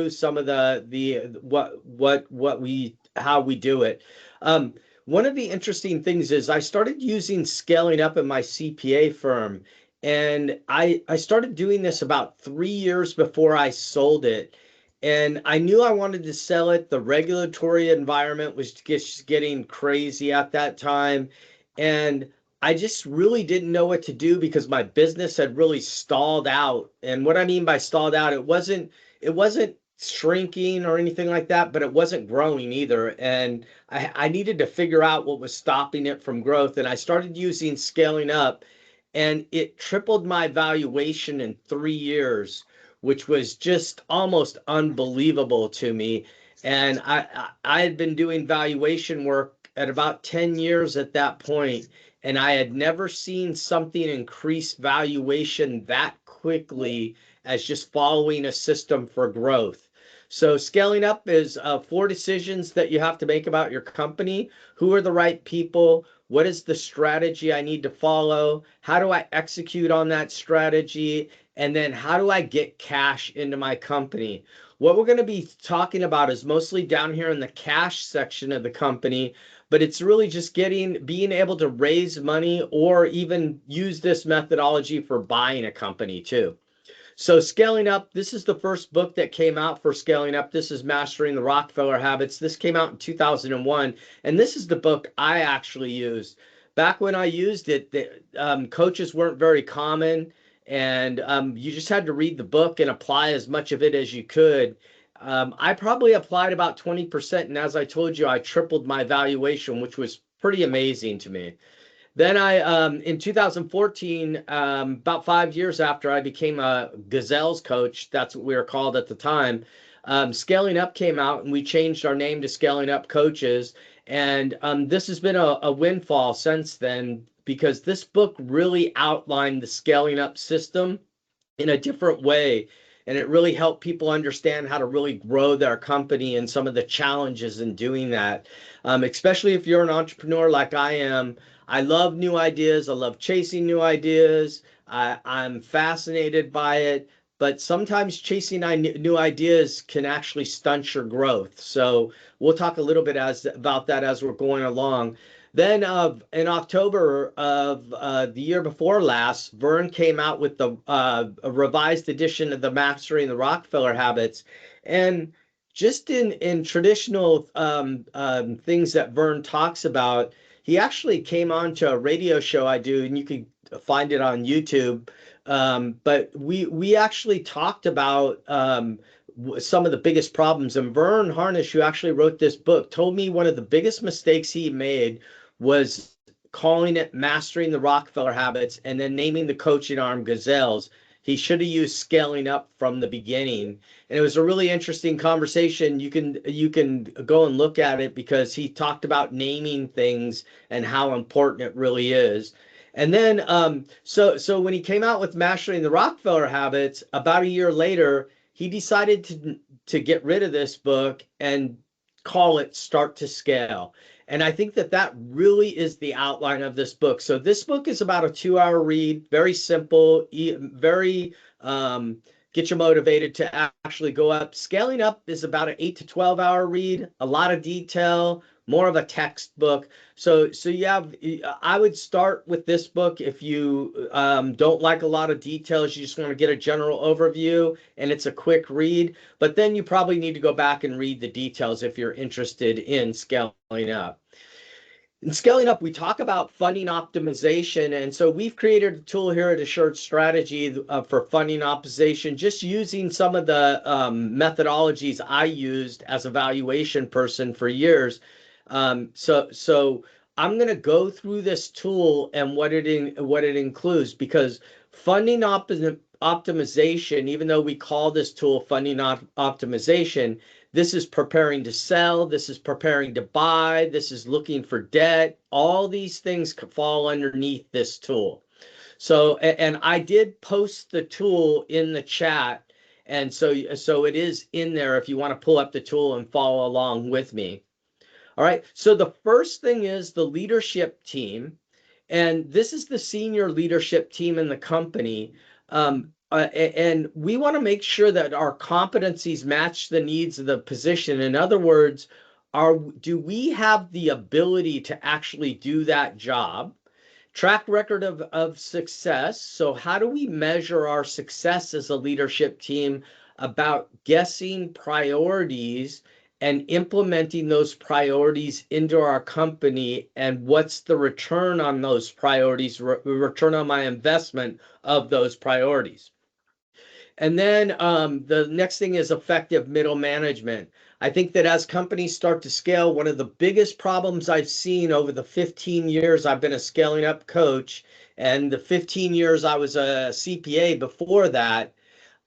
some of how we do it. One of the interesting things is I started using scaling up in my CPA firm, and I started doing this about 3 years before I sold it. And I knew I wanted to sell it. The regulatory environment was just getting crazy at that time. And I just really didn't know what to do because my business had really stalled out. And what I mean by stalled out, it wasn't shrinking or anything like that, but it wasn't growing either. And I needed to figure out what was stopping it from growth. And I started using scaling up, and it tripled my valuation in 3 years, which was just almost unbelievable to me. And I had been doing valuation work at about 10 years at that point, and I had never seen something increase valuation that quickly as just following a system for growth. So scaling up is 4 decisions that you have to make about your company. Who are the right people? What is the strategy I need to follow? How do I execute on that strategy? And then how do I get cash into my company? What we're going to be talking about is mostly down here in the cash section of the company, but it's really just being able to raise money or even use this methodology for buying a company too. So scaling up, this is the first book that came out for scaling up. This is Mastering the Rockefeller Habits. This came out in 2001, and this is the book I actually used. Back when I used it, coaches weren't very common, and you just had to read the book and apply as much of it as you could. I probably applied about 20%, and as I told you, I tripled my valuation, which was pretty amazing to me. Then in 2014, about 5 years after I became a Gazelles coach, that's what we were called at the time, Scaling Up came out, and we changed our name to Scaling Up Coaches. And this has been a windfall since then, because this book really outlined the scaling up system in a different way. And it really helped people understand how to really grow their company and some of the challenges in doing that. Especially if you're an entrepreneur like I am. I love new ideas. I love chasing new ideas. I'm fascinated by it. But sometimes chasing new ideas can actually stunt your growth. So we'll talk a little bit about that as we're going along. Then in October of the year before last, Vern came out with a revised edition of the Mastering the Rockefeller Habits. And just in traditional things that Vern talks about, he actually came on to a radio show I do, and you can find it on YouTube. But we actually talked about some of the biggest problems. And Vern Harnish, who actually wrote this book, told me one of the biggest mistakes he made was calling it Mastering the Rockefeller Habits and then naming the coaching arm Gazelles. He should have used Scaling Up from the beginning. And it was a really interesting conversation. You can go and look at it, because he talked about naming things and how important it really is. And then so when he came out with Mastering the Rockefeller Habits, about a year later, he decided to get rid of this book and call it Start to Scale. And I think that really is the outline of this book. So this book is about a 2-hour read, very simple, very get you motivated to actually go up. Scaling Up is about an 8 to 12-hour read, a lot of detail, more of a textbook. So I would start with this book if you don't like a lot of details. You just want to get a general overview, and it's a quick read. But then you probably need to go back and read the details if you're interested in scaling up. In Scaling Up, we talk about funding optimization. And so we've created a tool here at Assured Strategy for funding optimization, just using some of the methodologies I used as a valuation person for years. So I'm going to go through this tool and what it includes, because funding optimization, even though we call this tool funding optimization, this is preparing to sell, this is preparing to buy, this is looking for debt. All these things fall underneath this tool. So, and I did post the tool in the chat, and so it is in there if you want to pull up the tool and follow along with me. All right, so the first thing is the leadership team, and this is the senior leadership team in the company. and we want to make sure that our competencies match the needs of the position. In other words, do we have the ability to actually do that job? Track record of success. So how do we measure our success as a leadership team about guessing priorities and implementing those priorities into our company? And what's the return on those priorities, return on my investment of those priorities? And then the next thing is effective middle management. I think that as companies start to scale, one of the biggest problems I've seen over the 15 years I've been a scaling up coach and the 15 years I was a CPA before that,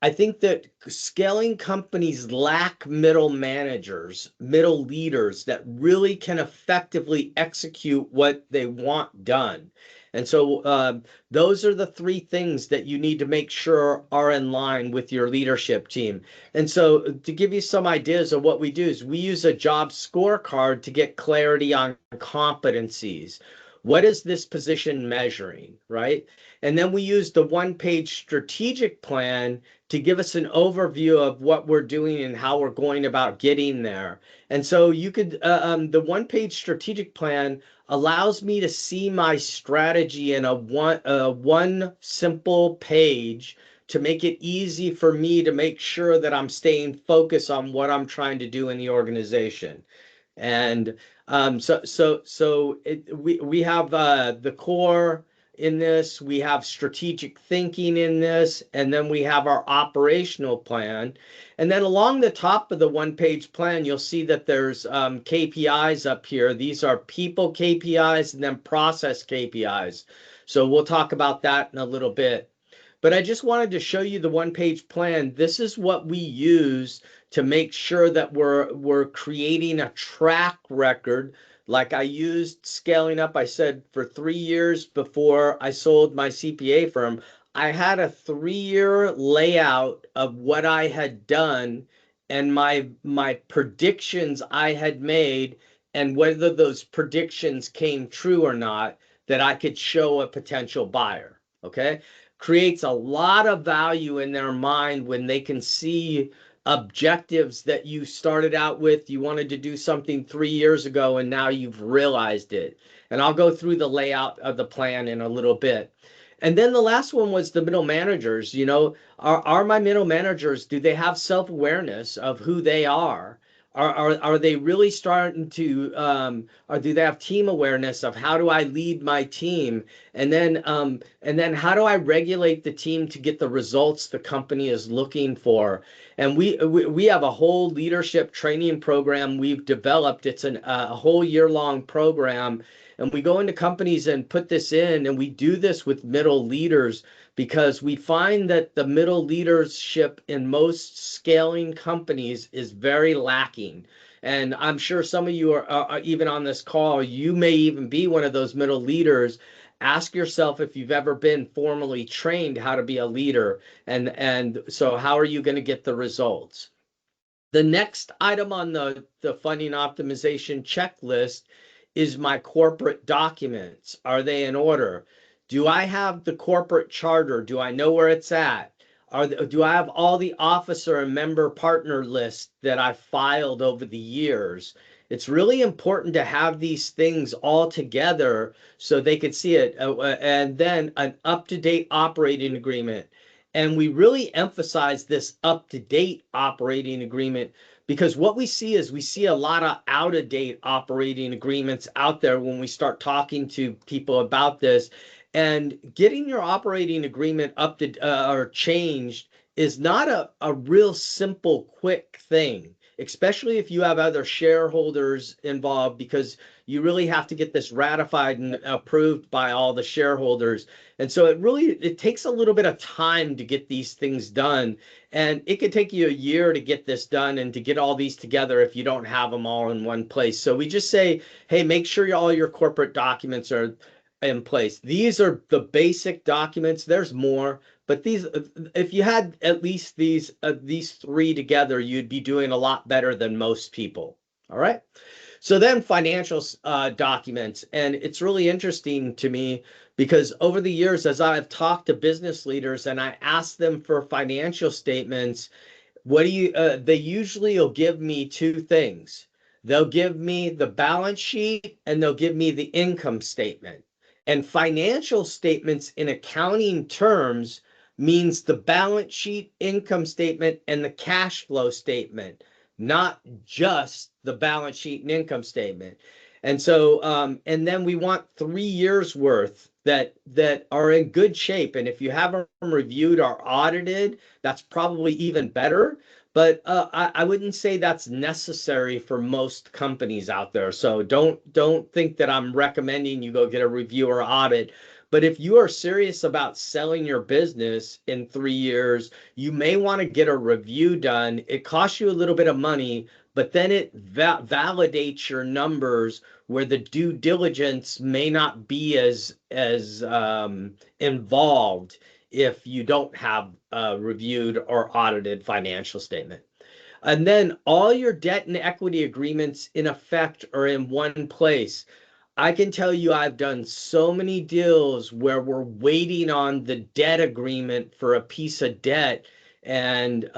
I think that scaling companies lack middle managers, middle leaders that really can effectively execute what they want done. And so those are the three things that you need to make sure are in line with your leadership team. And so to give you some ideas of what we do is we use a job scorecard to get clarity on competencies. What is this position measuring, right? And then we use the one-page strategic plan to give us an overview of what we're doing and how we're going about getting there. And so you could, the one-page strategic plan allows me to see my strategy in a one simple page to make it easy for me to make sure that I'm staying focused on what I'm trying to do in the organization. And we have the core in this, we have strategic thinking in this, and then we have our operational plan. And then along the top of the one-page plan, you'll see that there's KPIs up here. These are people KPIs and then process KPIs. So we'll talk about that in a little bit. But I just wanted to show you the one-page plan. This is what we use to make sure that we're creating a track record. Like I used scaling up, I said for 3 years before I sold my CPA firm, I had a 3-year layout of what I had done and my predictions I had made and whether those predictions came true or not that I could show a potential buyer. Okay, creates a lot of value in their mind when they can see objectives that you started out with. You wanted to do something 3 years ago and now you've realized it. And I'll go through the layout of the plan in a little bit. And then the last one was the middle managers. You know, are my middle managers, do they have self-awareness of who they are? Are they really starting to, or do they have team awareness of how do I lead my team? And then how do I regulate the team to get the results the company is looking for? And we have a whole leadership training program we've developed. It's a whole year-long program. And we go into companies and put this in, and we do this with middle leaders because we find that the middle leadership in most scaling companies is very lacking. And I'm sure some of you are even on this call, you may even be one of those middle leaders. Ask yourself if you've ever been formally trained how to be a leader. And so how are you going to get the results? The next item on the funding optimization checklist is my corporate documents. Are they in order? Do I have the corporate charter? Do I know where it's at? Do I have all the officer and member partner lists that I've filed over the years? It's really important to have these things all together so they could see it. And then an up-to-date operating agreement. And we really emphasize this up-to-date operating agreement because what we see is we see a lot of out-of-date operating agreements out there when we start talking to people about this. And getting your operating agreement up to or changed is not a real simple, quick thing, especially if you have other shareholders involved, because you really have to get this ratified and approved by all the shareholders. And so it takes a little bit of time to get these things done. And it could take you a year to get this done and to get all these together if you don't have them all in one place. So we just say, hey, make sure all your corporate documents are in place. These are the basic documents. There's more, but these, if you had at least these three together, you'd be doing a lot better than most people. All right. So then financial documents, and it's really interesting to me because over the years, as I've talked to business leaders and I ask them for financial statements, what do you, they usually will give me two things. They'll give me the balance sheet and they'll give me the income statement. And financial statements in accounting terms means the balance sheet, income statement, and the cash flow statement, not just the balance sheet and income statement. And so, and then we want 3 years worth that are in good shape. And if you have them reviewed or audited, that's probably even better. But I wouldn't say that's necessary for most companies out there. So don't think that I'm recommending you go get a review or audit. But if you are serious about selling your business in 3 years, you may want to get a review done. It costs you a little bit of money, but then it validates your numbers where the due diligence may not be as involved if you don't have a reviewed or audited financial statement. And then all your debt and equity agreements in effect are in one place. I can tell you I've done so many deals where we're waiting on the debt agreement for a piece of debt, and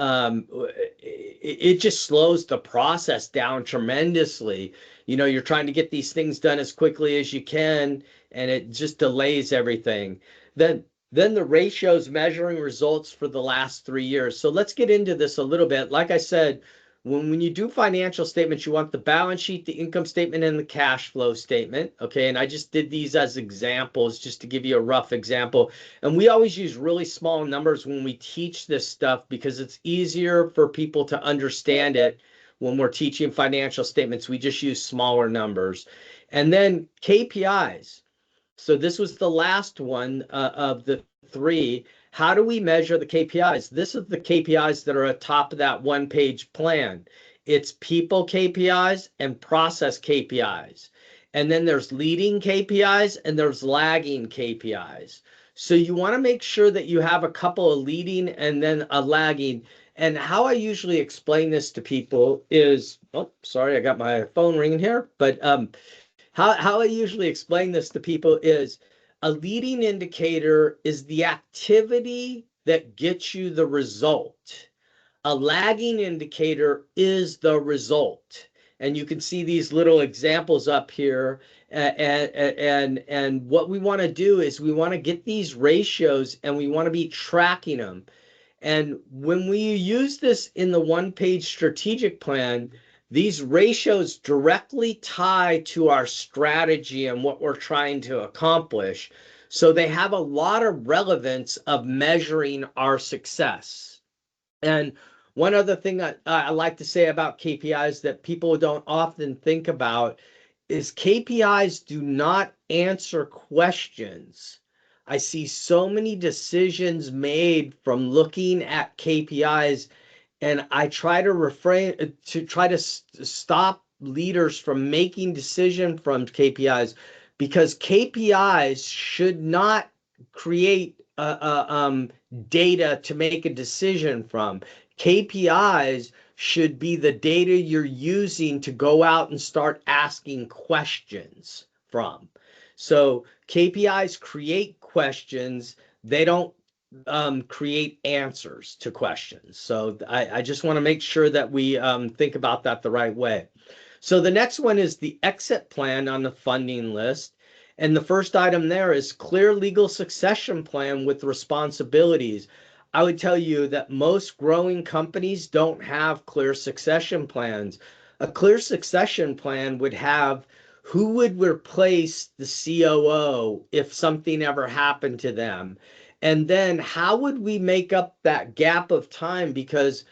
it just slows the process down tremendously. You know, you're trying to get these things done as quickly as you can, and it just delays everything. Then then the ratios measuring results for the last 3 years. So let's get into this a little bit. Like I said, when you do financial statements, you want the balance sheet, the income statement, and the cash flow statement. Okay, and I just did these as examples just to give you a rough example. And we always use really small numbers when we teach this stuff because it's easier for people to understand it when we're teaching financial statements. We just use smaller numbers. And then KPIs. So this was the last one of the three. How do we measure the KPIs? This is the KPIs that are atop of that one-page plan. It's people KPIs and process KPIs. And then there's leading KPIs and there's lagging KPIs. So you want to make sure that you have a couple of leading and then a lagging. And how I usually explain this to people is, oh, sorry, I got my phone ringing here, but how I usually explain this to people is a leading indicator is the activity that gets you the result. A lagging indicator is the result. And you can see these little examples up here. And what we want to do is we want to get these ratios and we want to be tracking them. And when we use this in the one-page strategic plan, these ratios directly tie to our strategy and what we're trying to accomplish. So they have a lot of relevance of measuring our success. And one other thing I like to say about KPIs that people don't often think about is KPIs do not answer questions. I see so many decisions made from looking at KPIs, and I try to refrain to try to stop leaders from making decision from KPIs because KPIs should not create data to make a decision from. KPIs should be the data you're using to go out and start asking questions from. So KPIs create questions. They don't create answers to questions. So I just want to make sure that we think about that the right way. So the next one is the exit plan on the funding list. And the first item there is clear legal succession plan with responsibilities. I would tell you that most growing companies don't have clear succession plans. A clear succession plan would have who would replace the COO if something ever happened to them. And then how would we make up that gap of time? Because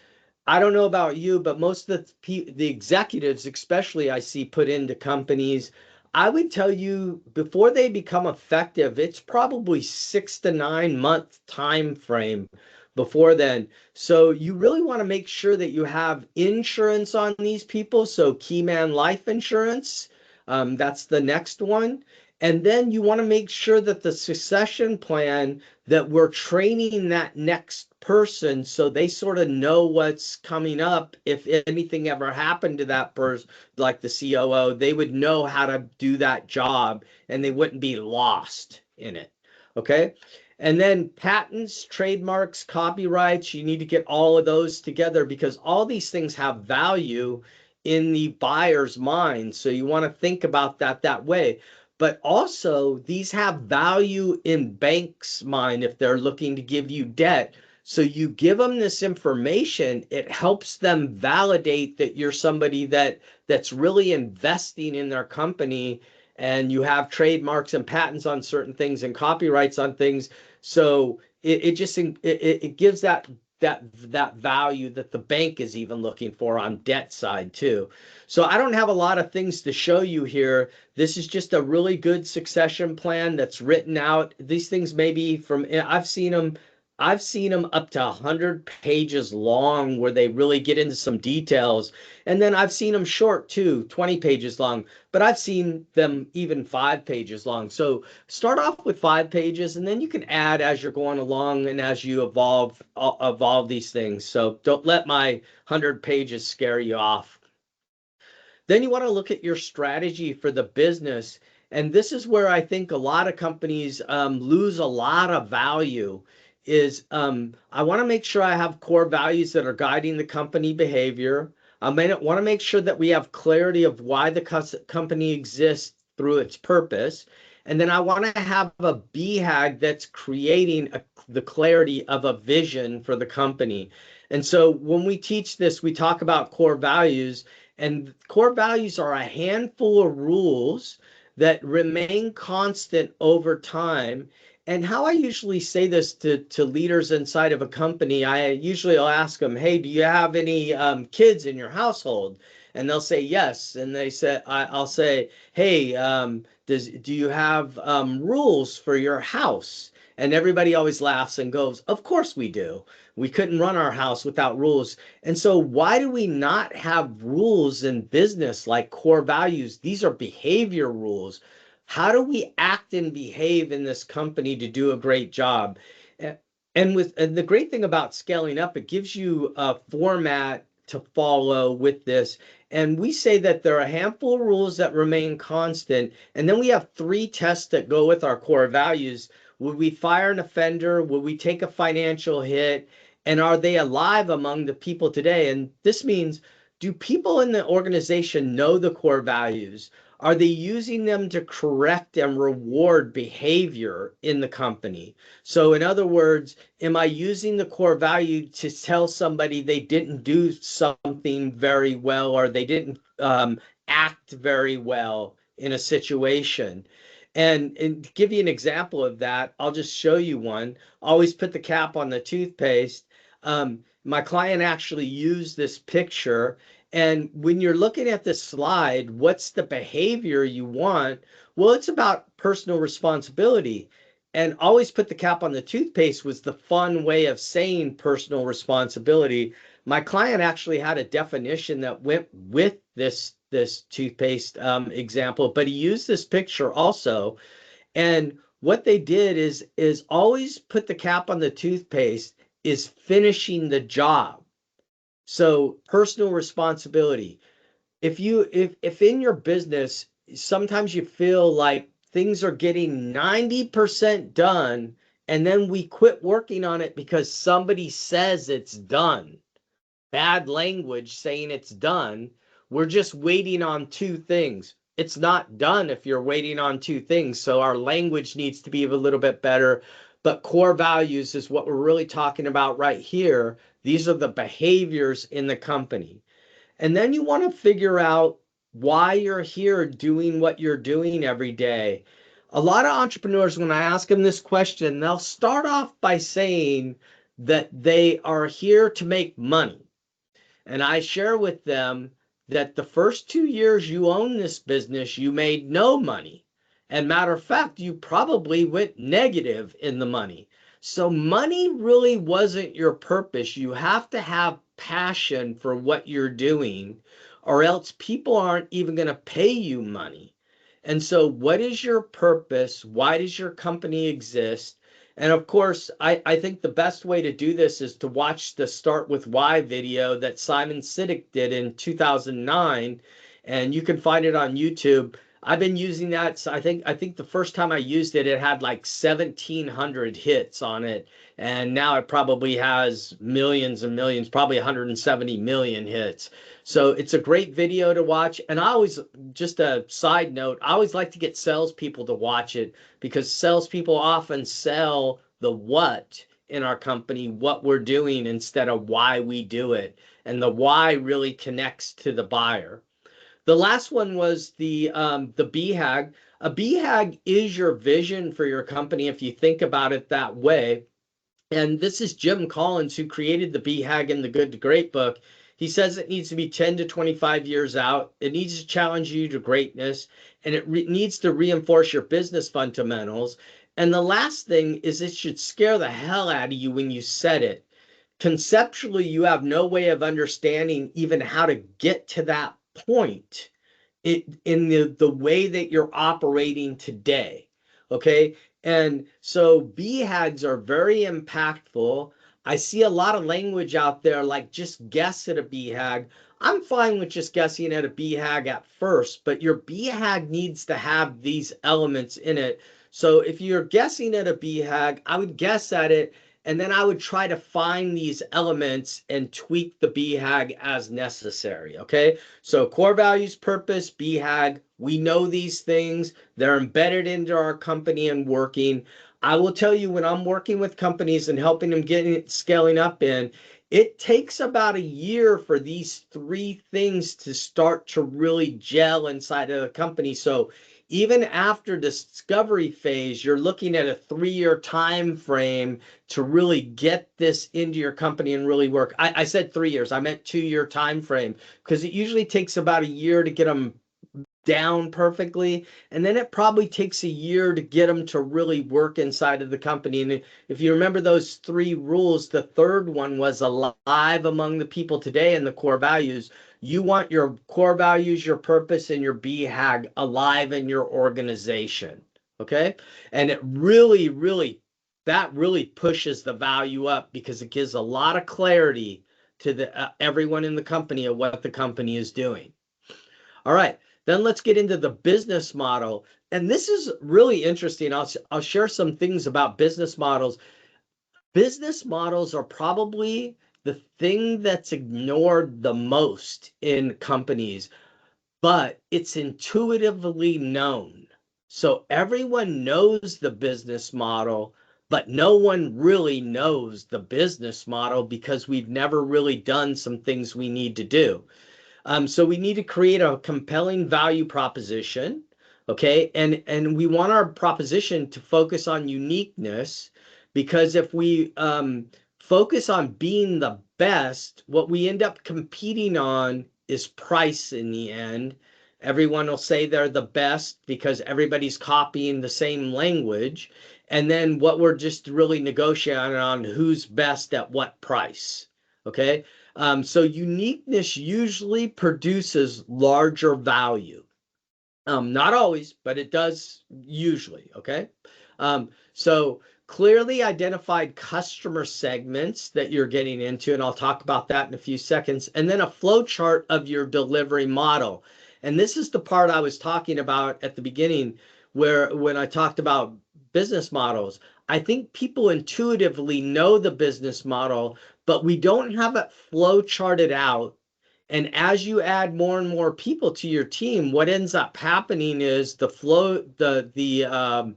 I don't know about you, but most of the executives, especially I see put into companies, I would tell you before they become effective, it's probably 6 to 9 month time frame before then. So you really want to make sure that you have insurance on these people. So key man life insurance, that's the next one. And then you want to make sure that the succession plan, that we're training that next person so they sort of know what's coming up. If anything ever happened to that person, like the COO, they would know how to do that job and they wouldn't be lost in it. Okay. And then patents, trademarks, copyrights, you need to get all of those together because all these things have value in the buyer's mind. So you want to think about that way. But also, these have value in banks' mind if they're looking to give you debt. So you give them this information, it helps them validate that you're somebody that's really investing in their company, and you have trademarks and patents on certain things and copyrights on things. So it gives that value that the bank is even looking for on debt side too. So I don't have a lot of things to show you here. This is just a really good succession plan that's written out. These things may be from, I've seen them up to 100 pages long where they really get into some details. And then I've seen them short too, 20 pages long, but I've seen them even 5 pages long. So start off with 5 pages and then you can add as you're going along and as you evolve these things. So don't let my 100 pages scare you off. Then you want to look at your strategy for the business. And this is where I think a lot of companies lose a lot of value is I want to make sure I have core values that are guiding the company behavior. I want to make sure that we have clarity of why the company exists through its purpose. And then I want to have a BHAG that's creating the clarity of a vision for the company. And so when we teach this, we talk about core values. And core values are a handful of rules that remain constant over time. And how I usually say this to leaders inside of a company, I usually will ask them, hey, do you have any kids in your household? And they'll say yes. And I'll say, hey, do you have rules for your house? And everybody always laughs and goes, of course we do. We couldn't run our house without rules. And so why do we not have rules in business like core values? These are behavior rules. How do we act and behave in this company to do a great job? And the great thing about scaling up, it gives you a format to follow with this. And we say that there are a handful of rules that remain constant. And then we have 3 tests that go with our core values. Would we fire an offender? Would we take a financial hit? And are they alive among the people today? And this means, do people in the organization know the core values? Are they using them to correct and reward behavior in the company? So in other words, am I using the core value to tell somebody they didn't do something very well or they didn't act very well in a situation? And to give you an example of that, I'll just show you one. Always put the cap on the toothpaste. My client actually used this picture. And when you're looking at this slide, what's the behavior you want? Well, it's about personal responsibility. And always put the cap on the toothpaste was the fun way of saying personal responsibility. My client actually had a definition that went with this toothpaste example, but he used this picture also. And what they did is always put the cap on the toothpaste is finishing the job. So personal responsibility. If in your business, sometimes you feel like things are getting 90% done, and then we quit working on it because somebody says it's done. Bad language saying it's done. We're just waiting on 2 things. It's not done if you're waiting on 2 things. So our language needs to be a little bit better. But core values is what we're really talking about right here. These are the behaviors in the company. And then you want to figure out why you're here doing what you're doing every day. A lot of entrepreneurs, when I ask them this question, they'll start off by saying that they are here to make money. And I share with them that the first 2 years you own this business, you made no money. And matter of fact, you probably went negative in the money. So money really wasn't your purpose. You have to have passion for what you're doing, or else people aren't even going to pay you money. And so what is your purpose? Why does your company exist? And of course, I think the best way to do this is to watch the Start With Why video that Simon Sinek did in 2009. And you can find it on YouTube. I've been using that. So I think the first time I used it, it had like 1,700 hits on it. And now it probably has millions and millions, probably 170 million hits. So it's a great video to watch. And I always, just a side note, I always like to get salespeople to watch it because salespeople often sell the what in our company, what we're doing instead of why we do it. And the why really connects to the buyer. The last one was the BHAG. A BHAG is your vision for your company if you think about it that way. And this is Jim Collins, who created the BHAG in the Good to Great book. He says it needs to be 10 to 25 years out. It needs to challenge you to greatness, and it needs to reinforce your business fundamentals. And the last thing is it should scare the hell out of you when you set it. Conceptually, you have no way of understanding even how to get to that point in the way that you're operating today. Okay. And so BHAGs are very impactful. I see a lot of language out there like just guess at a BHAG. I'm fine with just guessing at a BHAG at first, but your BHAG needs to have these elements in it. So if you're guessing at a BHAG, I would guess at it, and then I would try to find these elements and tweak the BHAG as necessary. Okay. So core values, purpose, BHAG, we know these things. They're embedded into our company and working. I will tell you, when I'm working with companies and helping them get it scaling up it takes about a year for these three things to start to really gel inside of the company. So even after discovery phase, you're looking at a 3-year time frame to really get this into your company and really work. I said 3 years, I meant 2-year time frame, because it usually takes about a year to get them down perfectly, and then it probably takes a year to get them to really work inside of the company. And if you remember those 3 rules, the third one was alive among the people today in the core values. You want your core values, your purpose, and your BHAG alive in your organization. Okay. And it that really pushes the value up, because it gives a lot of clarity to the everyone in the company of what the company is doing. All right, then let's get into the business model. And this is really interesting. I'll share some things about business models. Business models are probably the thing that's ignored the most in companies, but it's intuitively known. So everyone knows the business model, but no one really knows the business model because we've never really done some things we need to do. So we need to create a compelling value proposition, okay? And we want our proposition to focus on uniqueness, because if we focus on being the best, what we end up competing on is price in the end. Everyone will say they're the best because everybody's copying the same language. And then what we're just really negotiating on who's best at what price, okay? So uniqueness usually produces larger value. Not always, but it does usually, okay? So clearly identified customer segments that you're getting into, and I'll talk about that in a few seconds, and then a flow chart of your delivery model. And this is the part I was talking about at the beginning, where when I talked about business models, I think people intuitively know the business model, but we don't have it flow charted out. And as you add more and more people to your team, what ends up happening is the flow, the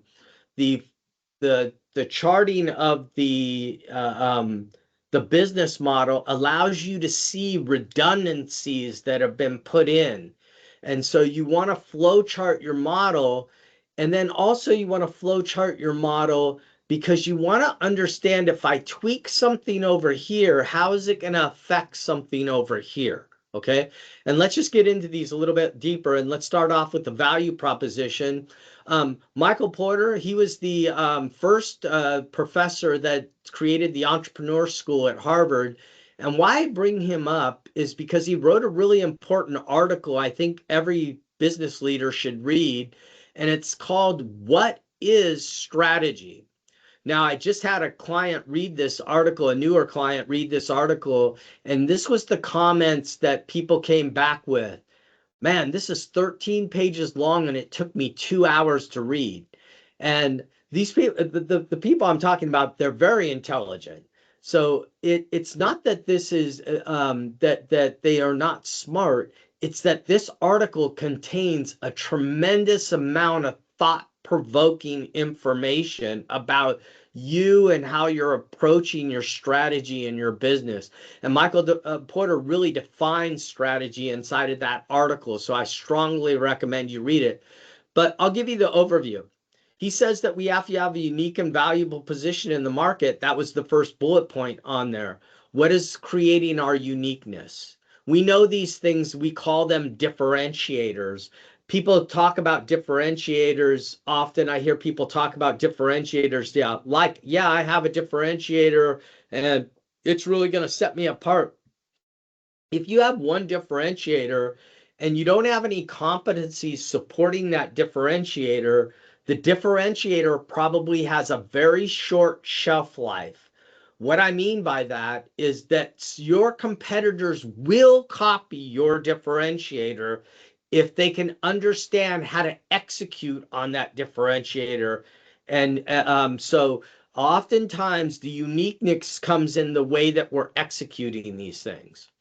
the charting of the business model allows you to see redundancies that have been put in. And so you want to flow chart your model, and then also you want to flow chart your model because you want to understand, if I tweak something over here, how is it going to affect something over here? Okay. And let's just get into these a little bit deeper, and let's start off with the value proposition. Michael Porter, he was the first professor that created the Entrepreneur School at Harvard. And why I bring him up is because he wrote a really important article I think every business leader should read. and it's called What is Strategy? Now, I just had a client read this article, a newer client read this article, and this was the comments that people came back with. Man, this is 13 pages long and it took me 2 hours to read. And these people, the people I'm talking about, they're very intelligent. So it's not that this is that they are not smart. It's that this article contains a tremendous amount of thought-provoking information about you and how you're approaching your strategy in your business. And Michael Porter really defines strategy inside of that article. So I strongly recommend you read it. But I'll give you the overview. He says that we have to have a unique and valuable position in the market. That was the first bullet point on there. What is creating our uniqueness? We know these things, we call them differentiators. People talk about differentiators often. I hear people talk about differentiators. Yeah, I have a differentiator and it's really going to set me apart. If you have one differentiator and you don't have any competencies supporting that differentiator, the differentiator probably has a very short shelf life. What I mean by that is that your competitors will copy your differentiator if they can understand how to execute on that differentiator. And so oftentimes the uniqueness comes in the way that we're executing these things.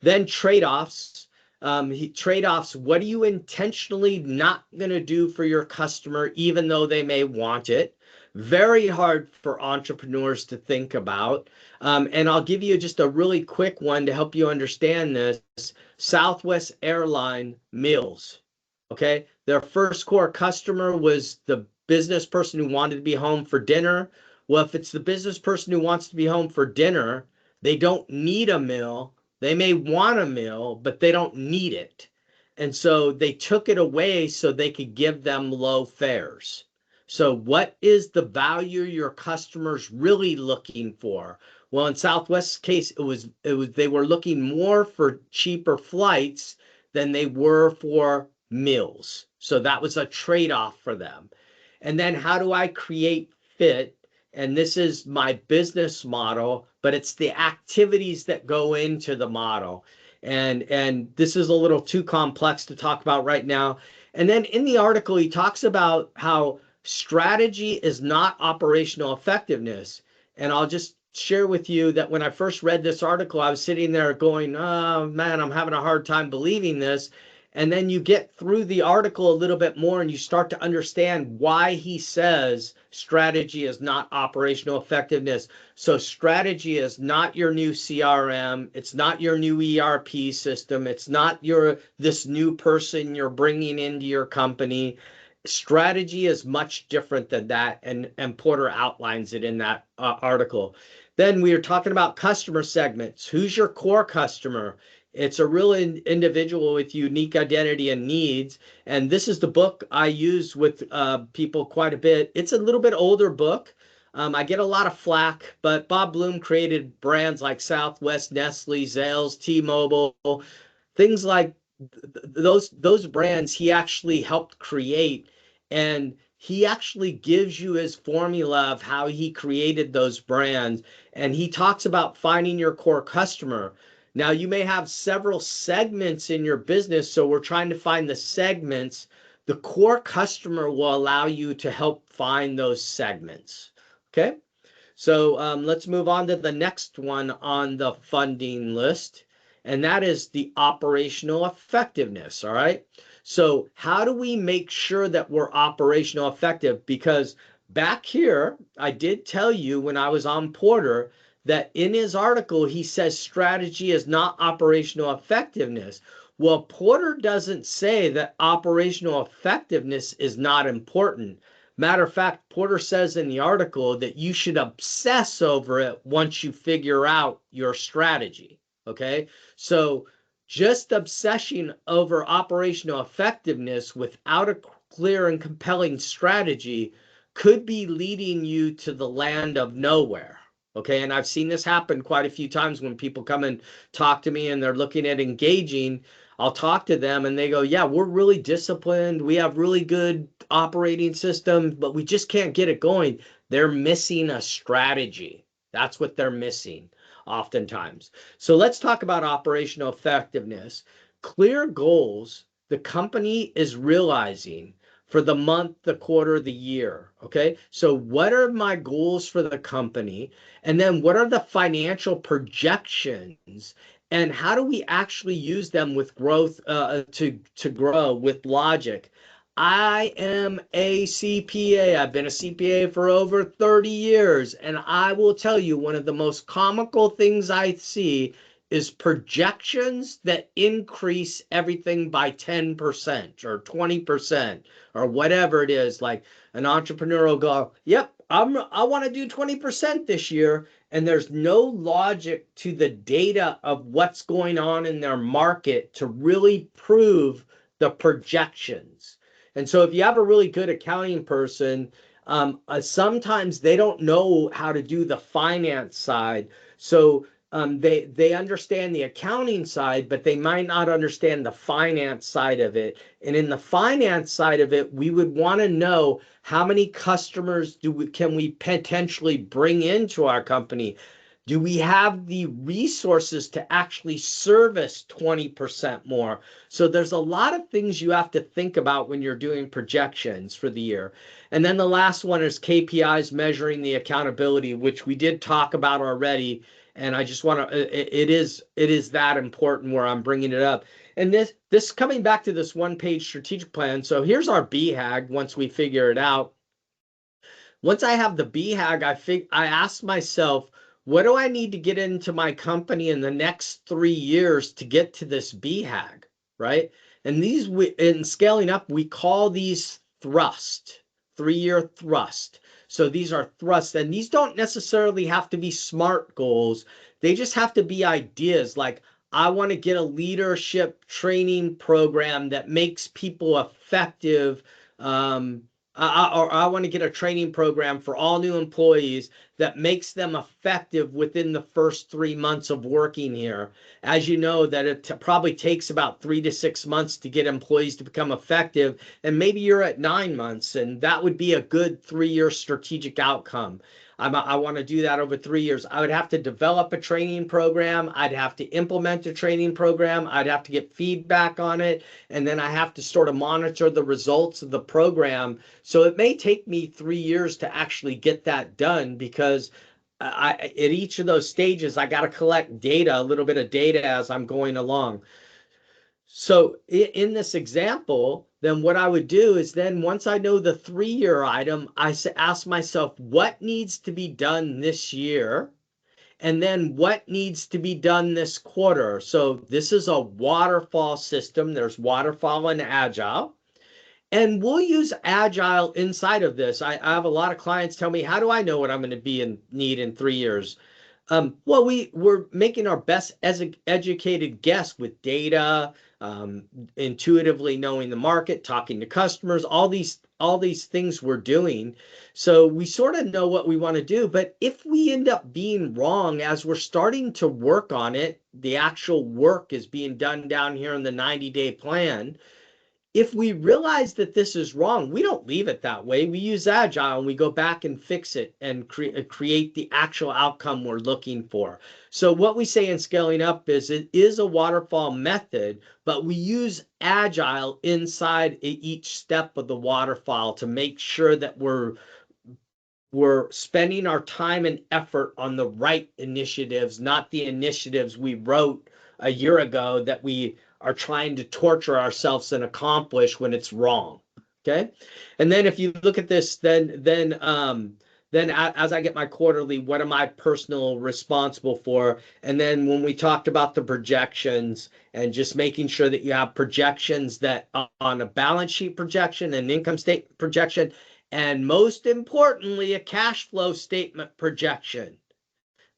Then trade-offs. Trade-offs, what are you intentionally not going to do for your customer, even though they may want it? Very hard for entrepreneurs to think about. And I'll give you just a really quick one to help you understand this. Southwest Airline meals. Okay. Their first core customer was the business person who wanted to be home for dinner. Well, if it's the business person who wants to be home for dinner, they don't need a meal. They may want a meal, but they don't need it. And so they took it away so they could give them low fares. So what is the value your customers really looking for? Well, in Southwest's case, it was they were looking more for cheaper flights than they were for meals. So that was a trade-off for them. And then how do I create fit? And this is my business model, but it's the activities that go into the model. And this is a little too complex to talk about right now. And then in the article, he talks about how strategy is not operational effectiveness. And I'll just share with you that when I first read this article, I was sitting there going, oh man, I'm having a hard time believing this. And then you get through the article a little bit more and you start to understand why he says strategy is not operational effectiveness. So strategy is not your new CRM. It's not your new ERP system. It's not this new person you're bringing into your company. Strategy is much different than that. And Porter outlines it in that article. Then we are talking about customer segments. Who's your core customer? It's a real individual with unique identity and needs. And this is the book I use with people quite a bit. It's a little bit older book. I get a lot of flack, but Bob Bloom created brands like Southwest, Nestle, Zales, T-Mobile, things like those brands he actually helped create. And he actually gives you his formula of how he created those brands. And he talks about finding your core customer. Now, you may have several segments in your business, so we're trying to find the segments. The core customer will allow you to help find those segments. Okay, so let's move on to the next one on the funding list, and that is the operational effectiveness. All right, so how do we make sure that we're operational effective? Because back here, I did tell you when I was on Porter that in his article, he says strategy is not operational effectiveness. Well, Porter doesn't say that operational effectiveness is not important. Matter of fact, Porter says in the article that you should obsess over it once you figure out your strategy. Okay, so just obsessing over operational effectiveness without a clear and compelling strategy could be leading you to the land of nowhere. Okay, and I've seen this happen quite a few times when people come and talk to me and they're looking at engaging. I'll talk to them and they go, yeah, we're really disciplined. We have really good operating systems, but we just can't get it going. They're missing a strategy. That's what they're missing oftentimes. So let's talk about operational effectiveness. Clear goals the company is realizing for the month, the quarter, the year. Okay. So what are my goals for the company? And then what are the financial projections? And how do we actually use them with growth to grow with logic? I am a CPA. I've been a CPA for over 30 years. And I will tell you, one of the most comical things I see is projections that increase everything by 10% or 20% or whatever it is, like an entrepreneurial goal. Yep, I want to do 20% this year. And there's no logic to the data of what's going on in their market to really prove the projections. And so if you have a really good accounting person, sometimes they don't know how to do the finance side. So they understand the accounting side, but they might not understand the finance side of it. And in the finance side of it, we would want to know how many customers can we potentially bring into our company? Do we have the resources to actually service 20% more? So there's a lot of things you have to think about when you're doing projections for the year. And then the last one is KPIs, measuring the accountability, which we did talk about already. And I just want to, it is that important where I'm bringing it up. And this coming back to this one-page strategic plan. So here's our BHAG once we figure it out. Once I have the BHAG, I ask myself, what do I need to get into my company in the next 3 years to get to this BHAG, right? And in scaling up, we call these thrust, 3-year thrust. So these are thrusts, and these don't necessarily have to be SMART goals. They just have to be ideas like, I want to get a leadership training program that makes people effective. I want to get a training program for all new employees that makes them effective within the first 3 months of working here. As you know, that it probably takes about 3 to 6 months to get employees to become effective, and maybe you're at 9 months, and that would be a good 3-year strategic outcome. I want to do that over 3 years. I would have to develop a training program. I'd have to implement a training program. I'd have to get feedback on it. And then I have to sort of monitor the results of the program. So it may take me 3 years to actually get that done because at each of those stages, I got to collect data, a little bit of data as I'm going along. So in this example, then what I would do is then once I know the 3-year item, I ask myself, what needs to be done this year? And then what needs to be done this quarter? So this is a waterfall system. There's waterfall and agile. And we'll use agile inside of this. I have a lot of clients tell me, how do I know what I'm going to be in need in 3 years? Well, we're making our best as educated guess with data, intuitively knowing the market, talking to customers, all these things we're doing. So we sort of know what we want to do. But if we end up being wrong as we're starting to work on it, the actual work is being done down here in the 90-day plan. If we realize that this is wrong, we don't leave it that way. We use agile and we go back and fix it and create the actual outcome we're looking for. So what we say in scaling up is it is a waterfall method, but we use agile inside each step of the waterfall to make sure that we're spending our time and effort on the right initiatives, not the initiatives we wrote a year ago that we are trying to torture ourselves and accomplish when it's wrong. Okay. And then if you look at this, then as I get my quarterly, what am I personally responsible for? And then when we talked about the projections and just making sure that you have projections that on a balance sheet projection, an income statement projection, and most importantly, a cash flow statement projection.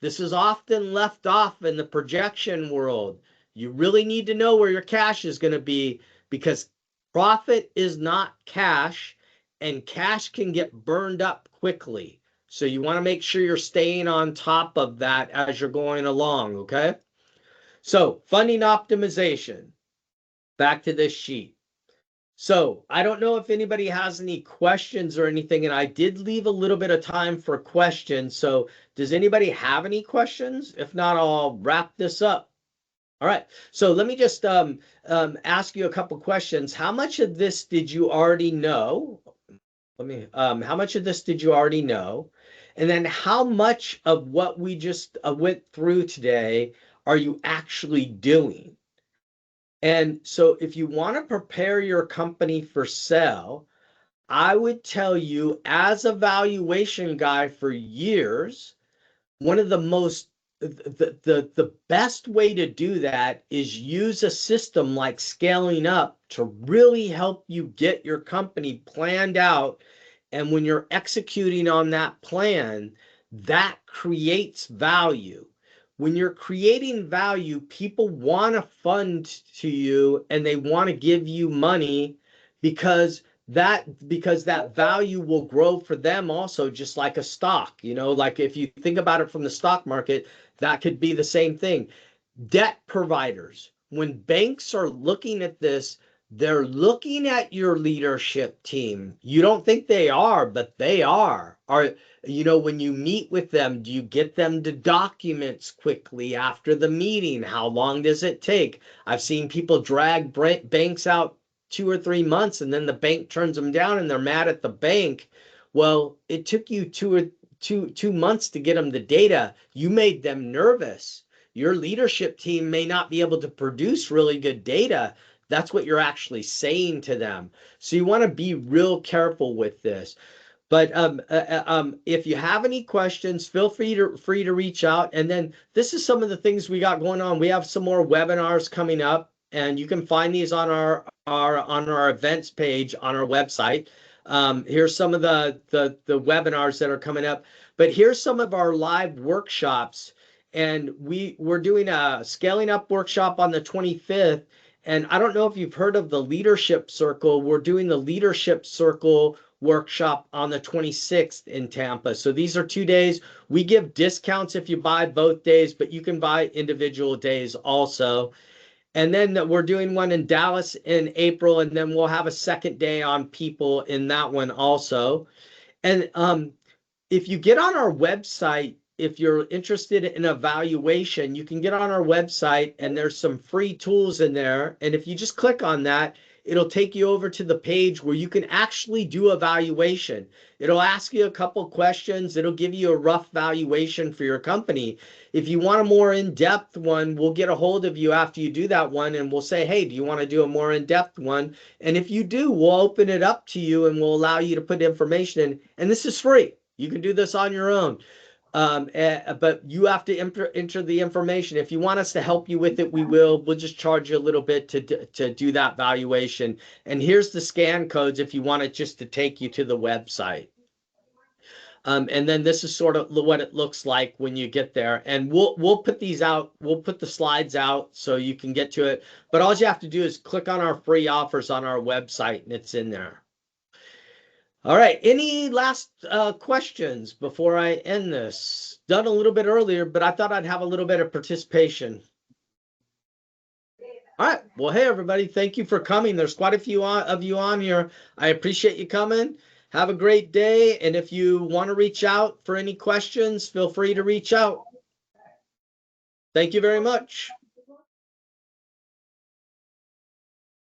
This is often left off in the projection world. You really need to know where your cash is going to be because profit is not cash and cash can get burned up quickly. So you want to make sure you're staying on top of that as you're going along, okay? So funding optimization. back to this sheet. So I don't know if anybody has any questions or anything, and I did leave a little bit of time for questions. So does anybody have any questions? If not, I'll wrap this up. All right. So let me just ask you a couple questions. How much of this did you already know? How much of this did you already know? And then how much of what we just went through today are you actually doing? And so if you want to prepare your company for sale, I would tell you, as a valuation guy for years, one of the best way to do that is use a system like scaling up to really help you get your company planned out. And when you're executing on that plan, that creates value. When you're creating value, people want to fund to you and they want to give you money because that value will grow for them also, just like a stock. Like if you think about it from the stock market, that could be the same thing. Debt providers, when banks are looking at this, they're looking at your leadership team. You don't think they are, but they are. When you meet with them, do you get them to documents quickly after the meeting? How long does it take? I've seen people drag banks out 2 or 3 months, and then the bank turns them down and they're mad at the bank. Well, it took you 2 months to get them the data. You made them nervous. Your leadership team may not be able to produce really good data. That's what you're actually saying to them. So you want to be real careful with this. But if you have any questions, feel free to reach out. And then this is some of the things we got going on. We have some more webinars coming up, and you can find these on our events page on our website. Here's some of the webinars that are coming up. But here's some of our live workshops. And we're doing a scaling up workshop on the 25th. And I don't know if you've heard of the Leadership Circle. We're doing the Leadership Circle workshop on the 26th in Tampa. So these are 2 days. We give discounts if you buy both days, but you can buy individual days also. And then we're doing one in Dallas in April, and then we'll have a second day on people in that one also. And if you get on our website, if you're interested in evaluation, you can get on our website and there's some free tools in there. And if you just click on that, it'll take you over to the page where you can actually do evaluation. It'll ask you a couple questions. It'll give you a rough valuation for your company. If you want a more in-depth one, we'll get a hold of you after you do that one and we'll say, hey, do you want to do a more in-depth one? And if you do, we'll open it up to you and we'll allow you to put information in. And this is free. You can do this on your own. But you have to enter the information. If you want us to help you with it, we will. We'll just charge you a little bit to do that valuation. And here's the scan codes if you want it just to take you to the website. And then this is sort of what it looks like when you get there. And we'll put these out. We'll put the slides out so you can get to it. But all you have to do is click on our free offers on our website, and it's in there. All right, any last questions before I end this? Done a little bit earlier, but I thought I'd have a little bit of participation. All right, well, hey, everybody, thank you for coming. There's quite a few of you on here. I appreciate you coming. Have a great day, and if you want to reach out for any questions, feel free to reach out. Thank you very much.